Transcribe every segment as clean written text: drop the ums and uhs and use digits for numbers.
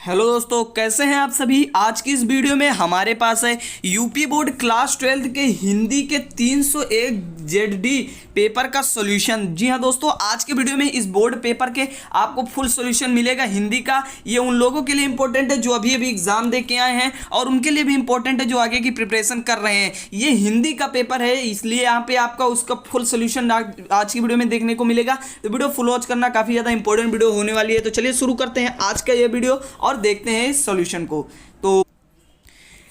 Hello दोस्तों, कैसे हैं आप सभी। आज की इस वीडियो में हमारे पास है यूपी बोर्ड क्लास 12 के हिंदी के 301 जेडी पेपर का सॉल्यूशन। जी हां दोस्तों, आज के वीडियो में इस बोर्ड पेपर के आपको फुल सॉल्यूशन मिलेगा हिंदी का। ये उन लोगों के लिए इंपॉर्टेंट है जो अभी अभी एग्जाम दे के आए हैं और उनके लिए भी इंपॉर्टेंट है जो आगे की प्रिपरेशन कर रहे हैं। ये हिंदी का पेपर है, इसलिए यहाँ पे आपका उसका फुल सॉल्यूशन आज की वीडियो में देखने को मिलेगा। तो वीडियो फुल वॉच करना, काफी ज्यादा इंपॉर्टेंट वीडियो होने वाली है। तो चलिए शुरू करते हैं आज का ये वीडियो और देखते हैं इस सॉल्यूशन को। तो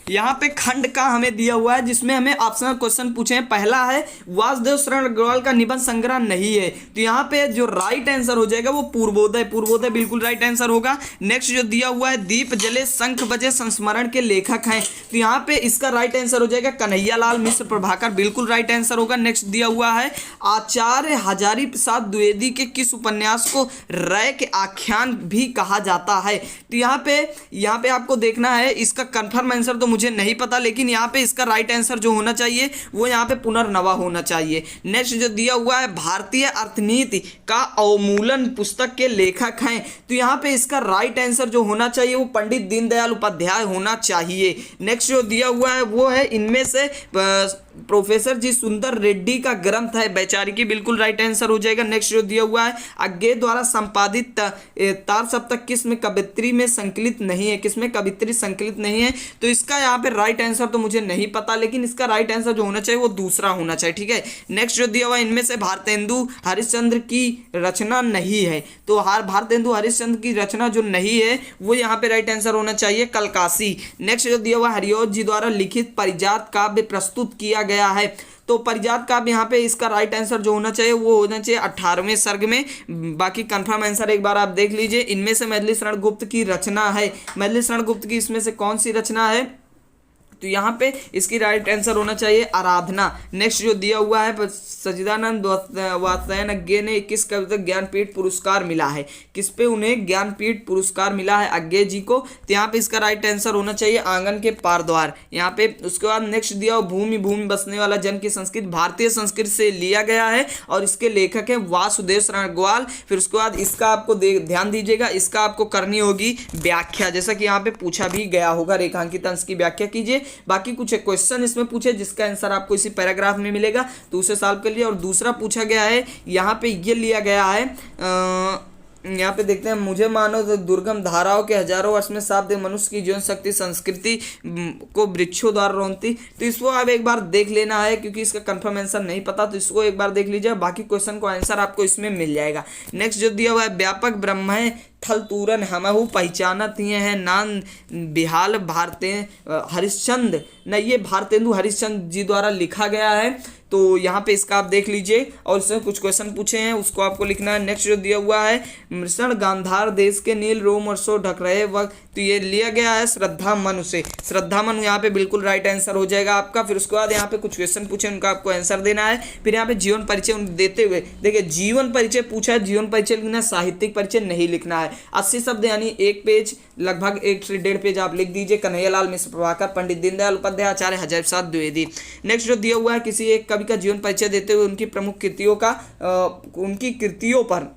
यहाँ पे खंड का हमें दिया हुआ है जिसमें हमें ऑप्शनल क्वेश्चन पूछे हैं। पहला है वासुदेव शरण अग्रवाल का निबंध संग्रह नहीं है, तो यहाँ पे जो राइट आंसर हो जाएगा वो पूर्वोदय। पूर्वोदय बिल्कुल राइट आंसर होगा। नेक्स्ट जो दिया हुआ है दीप जले शंख बजे संस्मरण के लेखक हैं, तो यहाँ पे इसका राइट आंसर हो जाएगा कन्हैया लाल मिश्र प्रभाकर, बिल्कुल राइट आंसर होगा। नेक्स्ट दिया हुआ है आचार्य हजारी प्रसाद द्विवेदी के किस उपन्यास को रय के आख्यान भी कहा जाता है, तो यहाँ पे आपको देखना है। इसका कंफर्म आंसर तो मुझे नहीं पता, लेकिन यहाँ पे इसका राइट आंसर जो होना चाहिए वो यहाँ पे पुनर्नवा होना चाहिए। नेक्स्ट जो दिया हुआ है भारतीय अर्थनीति का अवमूलन पुस्तक के लेखक हैं, तो यहाँ पे इसका राइट आंसर जो होना चाहिए वो पंडित दीनदयाल उपाध्याय होना चाहिए। नेक्स्ट जो दिया हुआ है वो है इनमें से प्रोफेसर जी सुंदर रेड्डी का ग्रंथ है वैचारिकी, बिल्कुल राइट आंसर हो जाएगा। नेक्स्ट जो दिया हुआ है अज्ञे द्वारा संपादित तार सप्तक किसमें कवित्री में संकलित नहीं है, किसमें कवित्री संकलित नहीं है, तो इसका यहाँ पे राइट आंसर तो मुझे नहीं पता, लेकिन इसका राइट आंसर जो होना चाहिए वो दूसरा होना चाहिए। ठीक है। नेक्स्ट जो दिया हुआ इनमें से भारतेंदु हरिश्चंद्र की रचना नहीं है, तो भारतेंदु हरिश्चंद्र की रचना जो नहीं है वो यहाँ पे राइट आंसर होना चाहिए कलकासी। नेक्स्ट जो दिया हुआ हरिओज जी द्वारा लिखित परिजात काव्य प्रस्तुत किया गया है, तो परिजात काव्य यहाँ पे इसका राइट आंसर जो होना चाहिए वो होना चाहिए 18वें सर्ग में। बाकी कंफर्म आंसर एक बार आप देख लीजिए। इनमें से मैथिली शरण गुप्त की रचना है, मैथिली शरण गुप्त की इसमें से कौन सी रचना है, तो यहाँ पे इसकी राइट आंसर होना चाहिए आराधना। नेक्स्ट जो दिया हुआ है सच्चिदानंद वात्स्यायन ने किस कवि ज्ञानपीठ पुरस्कार मिला है, किस पे उन्हें ज्ञानपीठ पुरस्कार मिला है अज्ञे जी को, तो यहाँ पे इसका राइट आंसर होना चाहिए आंगन के पार द्वार यहाँ पे। उसके बाद नेक्स्ट दिया हुआ भूमि भूमि बसने वाला जन की संस्कृत भारतीय संस्कृत से लिया गया है और इसके लेखक है वासुदेव शरण अग्रवाल। फिर उसके बाद इसका आपको ध्यान दीजिएगा, इसका आपको करनी होगी व्याख्या, जैसा कि यहाँ पे पूछा भी गया होगा, रेखांकित अंश की व्याख्या कीजिए। बाकी कुछ क्वेश्चन इसमें पूछे जिसका आंसर आपको इसी पैराग्राफ में मिलेगा, तो उसे सॉल्व कर लिया। और दूसरा पूछा गया है यहाँ पे ये लिया गया है यहाँ पे देखते हैं मुझे मानो तो दुर्गम धाराओं के हजारों वर्ष में साथ दे मनुष्य की जीवन शक्ति संस्कृति को वृक्षों द्वारा रोनती, तो इसको आप एक बार देख लेना है क्योंकि इसका कंफर्म आंसर नहीं पता, तो इसको एक बार देख लीजिए। बाकी क्वेश्चन को आंसर आपको इसमें मिल जाएगा। नेक्स्ट जो दिया हुआ है व्यापक ब्रह्म थल तूरन हमहु पहचानत ही है नान बिहाल भारते हरिश्चंद्र न, ये भारतेंदु हरिश्चंद्र जी द्वारा लिखा गया है, तो यहाँ पे इसका आप देख लीजिए। और इसमें कुछ क्वेश्चन पूछे हैं उसको आपको लिखना है। नेक्स्ट जो दिया हुआ है मृषण गांधार देश के नील रोमरसो ढक रहे वक्त, तो ये लिया गया है श्रद्धा मनु से, श्रद्धा मनु यहाँ पे बिल्कुल राइट आंसर हो जाएगा आपका। फिर उसके बाद यहाँ पे कुछ क्वेश्चन पूछे उनका आपको आंसर देना है। फिर यहाँ पे जीवन परिचय देते हुए देखिए जीवन परिचय पूछा है, जीवन परिचय लिखना, साहित्यिक परिचय नहीं लिखना है। 80 शब्द यानी एक पेज, लगभग 1 से 1.5 पेज आप लिख दीजिए। कन्हैया लाल मिश्र प्रभाकर, पंडित दीनदयाल उपाध्याय, आचार्य हजारी प्रसाद द्विवेदी। नेक्स्ट जो दिया हुआ है किसी एक कवि का जीवन परिचय देते हुए उनकी प्रमुख कृतियों का उनकी कृतियों पर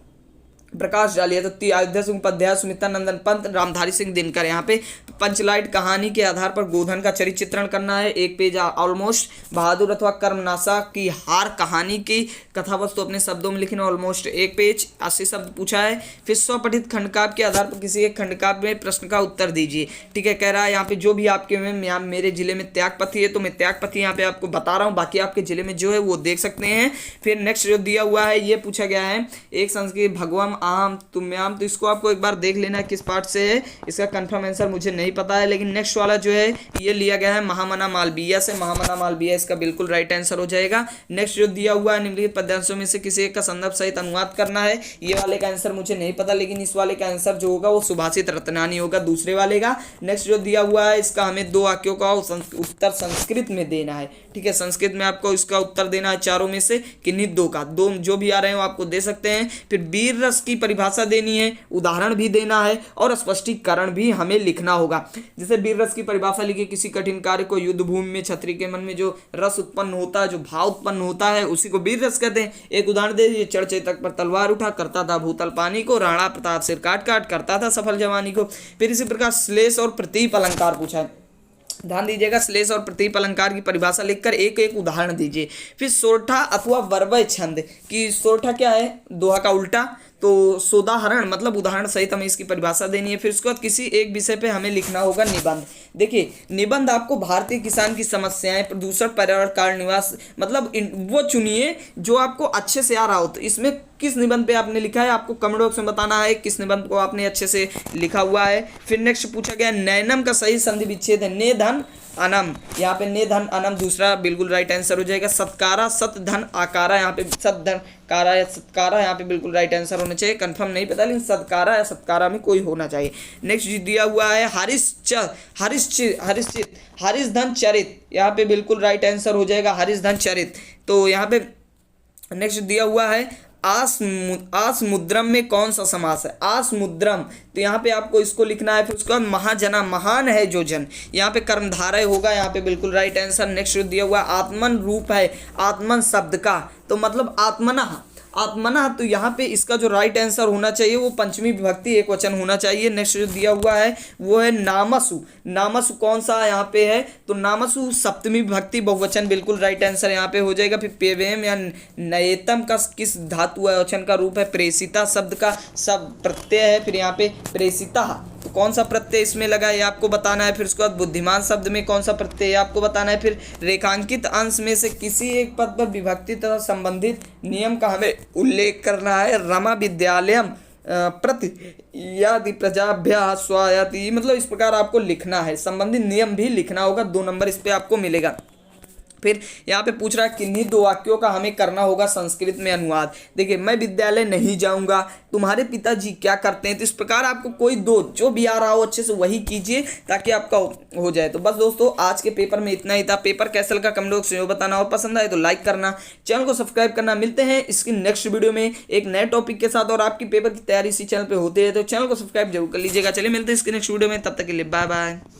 प्रकाश डालिए, तो अयोध्या सिंह उपाध्याय, सुमित्रा नंदन पंत, रामधारी सिंह दिनकर। यहाँ पे पंचलाइट कहानी के आधार पर गोधन का चरित्र चित्रण करना है, 1 पेज ऑलमोस्ट। बहादुर अथवा कर्मनाशा की हार कहानी की कथावस्तु अपने शब्दों में लिखना, ऑलमोस्ट 1 पेज, 80 शब्द पूछा है। फिर स्वपठित खंडकाव्य के आधार पर किसी एक खंडकाव्य में प्रश्न का उत्तर दीजिए। ठीक है, कह रहा है यहाँ पे जो भी आपके में मेरे जिले में त्यागपति है, तो मैं त्यागपति यहाँ पे आपको बता रहा हूँ, बाकी आपके जिले में जो है वो देख सकते हैं। फिर नेक्स्ट जो दिया हुआ है ये पूछा गया है एक संस्कृत भगवान आम तुम्याम, तो इसको आपको एक बार देख लेना है किस पार्ट से है, इसका कंफर्म आंसर मुझे नहीं पता है। लेकिन नेक्स्ट वाला जो है ये लिया गया है महामना मालवीय से, महामना मालवीय इसका बिल्कुल राइट आंसर हो जाएगा। नेक्स्ट जो दिया हुआ है निम्नलिखित पद्यांशों में से किसी एक का संदर्भ सहित अनुवाद करना है, ये वाले का आंसर मुझे नहीं पता, लेकिन इस वाले का आंसर जो होगा वो सुभाषित रत्नानी होगा, दूसरे वाले का। नेक्स्ट जो दिया हुआ है इसका हमें 2 वाक्यों का उत्तर संस्कृत में देना है। ठीक है, संस्कृत में आपको इसका उत्तर देना है चारों में से किन्हीं 2 का, 2 जो भी आ रहे हो आपको दे सकते हैं। फिर वीर रस की परिभाषा देनी है, उदाहरण भी देना है और स्पष्टीकरण भी हमें लिखना होगा। जैसे वीर रस की परिभाषा लिखी, किसी कठिन कार्य को युद्ध भूमि में क्षत्रिय के मन में जो रस उत्पन्न होता है, जो भाव उत्पन्न होता है, उसी को वीर रस कहते हैं। एक उदाहरण दे दीजिए, चढ़ चेतक पर तलवार उठा, करता था भूतल पानी को, राणा प्रताप सिर काट काट करता था सफल जवानी को। फिर इसी प्रकार श्लेष और प्रतीप अलंकार पूछा है, ध्यान दीजिएगा, श्लेष और प्रतीप अलंकार की परिभाषा लिखकर एक एक उदाहरण दीजिए। फिर सोरठा अथवा वर्वय छंद की, सोरठा क्या है, दोहा का उल्टा, तो सोदाहरण मतलब उदाहरण सहित हमें इसकी परिभाषा देनी है। फिर उसके बाद किसी एक विषय पे हमें लिखना होगा निबंध। देखिए निबंध आपको भारतीय किसान की समस्याएं, प्रदूषण, पर्यावरण, कार्य निवास, मतलब वो चुनिए जो आपको अच्छे से आ रहा हो। तो इसमें किस निबंध पे आपने लिखा है, आपको कमेंट बॉक्स में बताना है किस निबंध को आपने अच्छे से लिखा हुआ है। फिर नेक्स्ट पूछा गया नैनम का सही संधि विच्छेद है, ने धन अनम, यहाँ पे ने धन अनम दूसरा बिल्कुल राइट आंसर हो जाएगा। सत्कारा सत धन आकारा, यहाँ पे सत धन कारा या सत्कारा यहाँ पे बिल्कुल राइट आंसर होना चाहिए। कंफर्म नहीं पता लेकिन सत्कारा या सत्कारा में कोई होना चाहिए। नेक्स्ट दिया हुआ है हरिश धन चरित, यहाँ पे बिल्कुल राइट आंसर हो जाएगा हरिश धन चरित। तो यहाँ पे नेक्स्ट दिया हुआ है आसमुद्रम में कौन सा समास है, आसमुद्रम, तो यहाँ पे आपको इसको लिखना है। फिर उसके बाद महाजना, महान है जो जन, यहाँ पे कर्मधारय होगा, यहाँ पे बिल्कुल राइट आंसर। नेक्स्ट दिया हुआ आत्मन रूप है आत्मन शब्द का, तो मतलब आत्मना, आत्मना, तो यहाँ पे इसका जो राइट आंसर होना चाहिए वो पंचमी विभक्ति एक वचन होना चाहिए। नेक्स्ट जो दिया हुआ है वो है नामसु, नामसु कौन सा यहाँ पे है, तो नामसु सप्तमी विभक्ति बहुवचन, बिल्कुल राइट आंसर यहाँ पे हो जाएगा। फिर पेवेम या नयेतम का किस धातु है, वचन का रूप है, प्रेषिता शब्द का सब प्रत्यय है, फिर यहाँ पे प्रेषिता, तो कौन सा प्रत्यय इसमें लगा है आपको बताना है। फिर उसके बाद बुद्धिमान शब्द में कौन सा प्रत्यय आपको बताना है। फिर रेखांकित अंश में से किसी एक पद पर विभक्ति तथा संबंधित नियम का हमें उल्लेख करना है। रमा विद्यालयम प्रति यादि प्रजाभ्या स्वायति, मतलब इस प्रकार आपको लिखना है, संबंधित नियम भी लिखना होगा, 2 नंबर इस पे आपको मिलेगा। फिर यहाँ पे पूछ रहा है किन्हीं 2 वाक्यों का हमें करना होगा संस्कृत में अनुवाद। देखिए मैं विद्यालय नहीं जाऊंगा, तुम्हारे पिताजी क्या करते हैं, तो इस प्रकार आपको कोई 2 जो भी आ रहा हो अच्छे से वही कीजिए ताकि आपका हो जाए। तो बस दोस्तों आज के पेपर में इतना ही था। पेपर कैसा लगा कमेंट बॉक्स में बताना, और पसंद आए तो लाइक करना, चैनल को सब्सक्राइब करना। मिलते हैं इसकी नेक्स्ट वीडियो में एक नए टॉपिक के साथ, और आपकी पेपर की तैयारी इसी चैनल पर होती है तो चैनल को सब्सक्राइब जरूर कर लीजिएगा। चलिए मिलते हैं इसकी नेक्स्ट वीडियो में, तब तक के लिए बाय बाय।